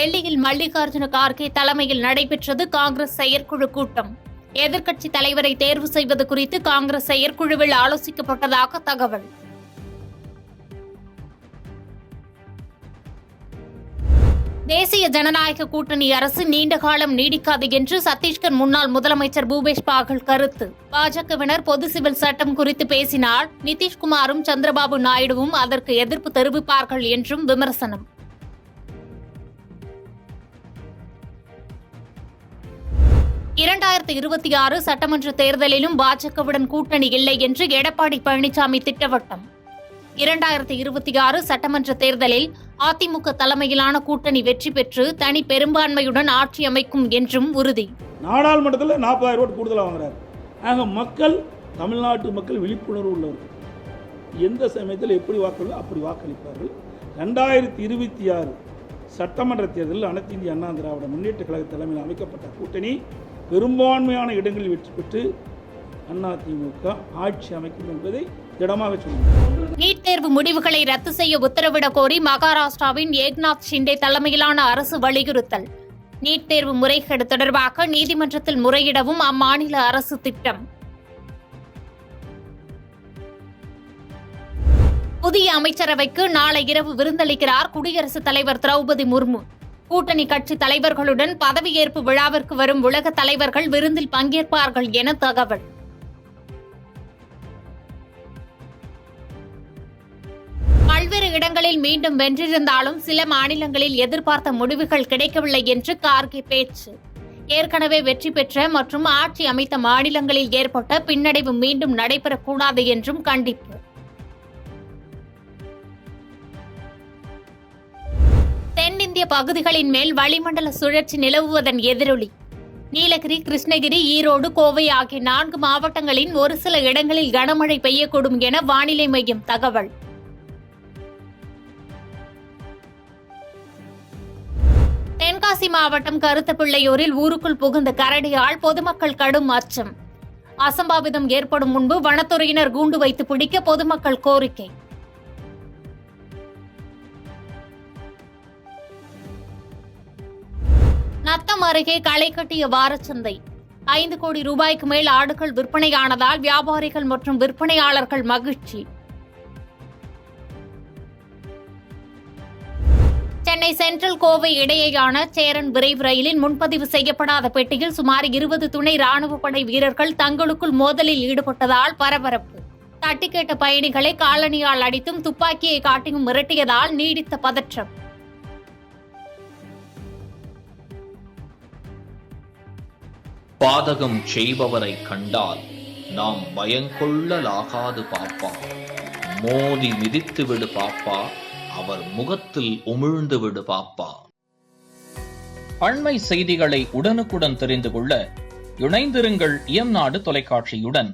டெல்லியில் மல்லிகார்ஜுன கார்கே தலைமையில் நடைபெற்றது காங்கிரஸ் செயற்குழு கூட்டம். எதிர்க்கட்சித் தலைவரை தேர்வு செய்வது குறித்து காங்கிரஸ் செயற்குழுவில் ஆலோசிக்கப்பட்டதாக தகவல். தேசிய ஜனநாயக கூட்டணி அரசு நீண்ட காலம் நீடிக்காது என்று சத்தீஸ்கர் முன்னாள் முதலமைச்சர் பூபேஷ் பாகல் கருத்து. பாஜகவினர் பொது சிவில் சட்டம் குறித்து பேசினால் நிதிஷ்குமாரும் சந்திரபாபு நாயுடுவும் அதற்கு எதிர்ப்பு தெரிவிப்பார்கள் என்றும் விமர்சனம். இரண்டாயிரத்து 26 சட்டமன்ற தேர்தலிலும் பாஜகவுடன் கூட்டணி இல்லை என்று எடப்பாடி பழனிசாமி திட்டவட்டம். 2026 சட்டமன்ற தேர்தலில் அதிமுக தலைமையிலான கூட்டணி வெற்றி பெற்று தனி பெரும்பான்மையுடன் ஆட்சி அமைக்கும் என்றும் உறுதி. நாடாளுமன்றத்தில் 40,000 ஓட்டு கூடுதலாக வாங்குறாரு. ஆக மக்கள், தமிழ்நாட்டு மக்கள் விழிப்புணர்வு உள்ளவர்கள். எந்த சமயத்தில் எப்படி வாக்களோ அப்படி வாக்களிப்பார்கள். 2026 சட்டமன்ற தேர்தலில் அனைத்து இந்திய அண்ணா திராவிட முன்னேற்ற கழக தலைமையில் அமைக்கப்பட்ட கூட்டணி பெரும்பான்மையான இடங்களில் வெற்றி பெற்று அதிமுக ஆட்சி அமைக்கும் என்பதை திடமாக சொல்லுங்கள். நீட் தேர்வு முடிவுகளை ரத்து செய்ய உத்தரவிடக் கோரி மகாராஷ்டிராவின் ஏக்நாத் ஷிண்டே தலைமையிலான அரசு வலியுறுத்தல். நீட் தேர்வு முறைகேடு தொடர்பாக நீதிமன்றத்தில் முறையிடவும் அம்மாநில அரசு திட்டம். புதிய அமைச்சரவைக்கு நாளை இரவு விருந்தளிக்கிறார் குடியரசுத் தலைவர் திரௌபதி முர்மு. கூட்டணி கட்சி தலைவர்களுடன் பதவியேற்பு விழாவிற்கு வரும் உலக தலைவர்கள் விருந்தில் பங்கேற்பார்கள் என தகவல். பல்வேறு இடங்களில் மீண்டும் வென்றிருந்தாலும் சில மாநிலங்களில் எதிர்பார்த்த முடிவுகள் கிடைக்கவில்லை என்று கார்கே பேச்சு. ஏற்கனவே வெற்றி பெற்ற மற்றும் ஆட்சி அமைத்த மாநிலங்களில் ஏற்பட்ட பின்னடைவு மீண்டும் நடைபெறக்கூடாது என்றும் கண்டிப்பு. தென்னிந்திய பகுதிகளின் மேல் வளிமண்டல சுழற்சி நிலவுவதன் எதிரொலி. நீலகிரி, கிருஷ்ணகிரி, ஈரோடு, கோவை ஆகிய 4 மாவட்டங்களின் ஒரு சில இடங்களில் கனமழை பெய்யக்கூடும் என வானிலை மையம் தகவல். தென்காசி மாவட்டம் கருத்தப்பிள்ளையூரில் ஊருக்குள் புகுந்த கரடியால் பொதுமக்கள் கடும் அச்சம். அசம்பாவிதம் ஏற்படும் முன்பு வனத்துறையினர் கூண்டு வைத்து பிடிக்க பொதுமக்கள் கோரிக்கை. நத்தம் அருகே களை கட்டிய வாரச்சந்தை. 5 கோடி ரூபாய்க்கு மேல் ஆடுகள் விற்பனையானதால் வியாபாரிகள் மற்றும் விற்பனையாளர்கள் மகிழ்ச்சி. சென்னை சென்ட்ரல் கோவை இடையேயான சேரன் விரைவு ரயிலின் முன்பதிவு செய்யப்படாத பெட்டியில் சுமார் 20 துணை ராணுவப் படை வீரர்கள் தங்களுக்குள் மோதலில் ஈடுபட்டதால் பரபரப்பு. தட்டி கேட்ட பயணிகளை காலணியால் அடித்தும் துப்பாக்கியை காட்டியும் மிரட்டியதால் நீடித்த பதற்றம். பாதகம் செய்பவரை கண்டால் நாம் பயங்கொள்ளலாகாது பாப்பா. மோதி மிதித்து விடு பாப்பா, அவர் முகத்தில் உமிழ்ந்து விடு பாப்பா. அண்மை செய்திகளை உடனுக்குடன் தெரிந்து கொள்ள இணைந்திருங்கள் இயம்நாடு தொலைக்காட்சியுடன்.